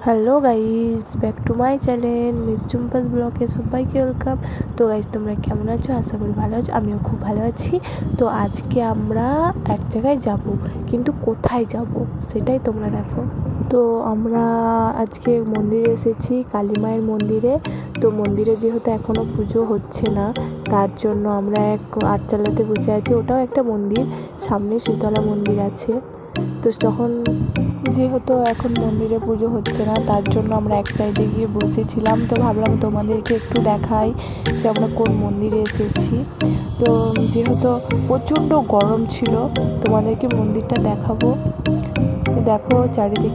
Hello guys, back to my channel miss চুম্পাস ব্লগে সবাইকে ওয়েলকাম। তো গাইজ, তোমরা কেমন আছো? আশা করি ভালো আছো। আমিও খুব ভালো আছি। তো আজকে আমরা এক জায়গায় যাব, কিন্তু কোথায় যাব সেটাই তোমরা দেখো। তো আমরা আজকে মন্দিরে এসেছি, কালী মায়ের মন্দিরে। তো মন্দিরে যেহেতু এখনও পুজো হচ্ছে না, তার জন্য আমরা এক আটচালাতে বসে আছি। ওটাও একটা মন্দির, সামনে শীতলা মন্দির আছে। তো যখন যেহেতু এখন মন্দিরে পুজো হচ্ছে না, তার জন্য আমরা এক সাইডে গিয়ে বসেছিলাম। তো ভাবলাম তোমাদেরকে একটু দেখাই যে আমরা কোন মন্দিরে এসেছি। তো যেহেতু প্রচণ্ড গরম ছিল, তোমাদেরকে মন্দিরটা দেখাবো। দেখো চারিদিক,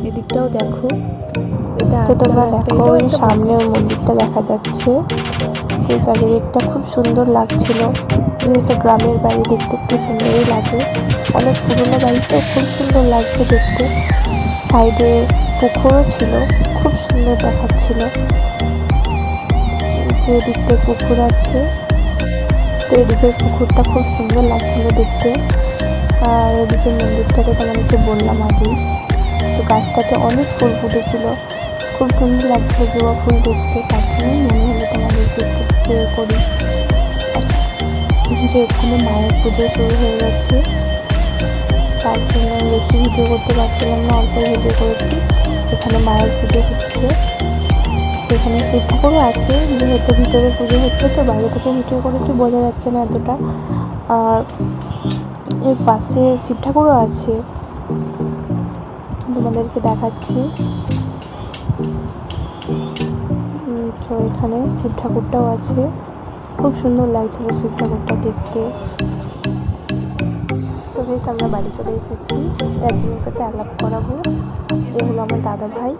এদিকটাও দেখো। এটা তো তোমরা দেখো এটাও ওই একটা সামনে ওই মন্দিরটা দেখা যাচ্ছে। তো এই চারিদিকটা খুব সুন্দর লাগছিল, যেহেতু গ্রামের বাড়ি দেখতে একটু সুন্দরই লাগে। অনেক পুরনো বাড়িতেও খুব সুন্দর লাগছে দেখতে। সাইডে পুকুরও ছিল, খুব সুন্দর দেখাচ্ছিল। যে এদিকটায় পুকুর আছে, তো এদিকের পুকুরটা খুব সুন্দর লাগছিল দেখতে। আর এদিকে মন্দিরটাকে তোমাদেরকে বললাম আগেই। তো গাছটাতে অনেক ফুল ফুটেছিল, খুব সুন্দর লাগছিল জবা ফুল দেখতে। তার জন্যই মনে হলো তোমাদেরকে একটু শেয়ার করি। যে এখানে মায়ের পুজো শুরু হয়ে গেছে, তার জন্য বেশি ভিডিও করতে পারছিলাম না, অল্প ভিডিও করেছি। এখানে মায়ের পুজো হচ্ছে, এখানে শিব ঠাকুরও আছে। যেহেতু ভিতরে পুজো হচ্ছে, তো বাইরে থেকে ভিডিও করেছি, বোঝা যাচ্ছে না এতটা। আর এর পাশে শিব ঠাকুরও আছে, তোমাদেরকে দেখাচ্ছি। তো এখানে শিব ঠাকুরটাও আছে, খুব সুন্দর লাগছিল শিব ঠাকুরটা দেখতে। তো বেশ আমরা বাড়ি চলে এসেছি, একজনের সাথে আলাপ করাবো। এ হলো আমার দাদা ভাই,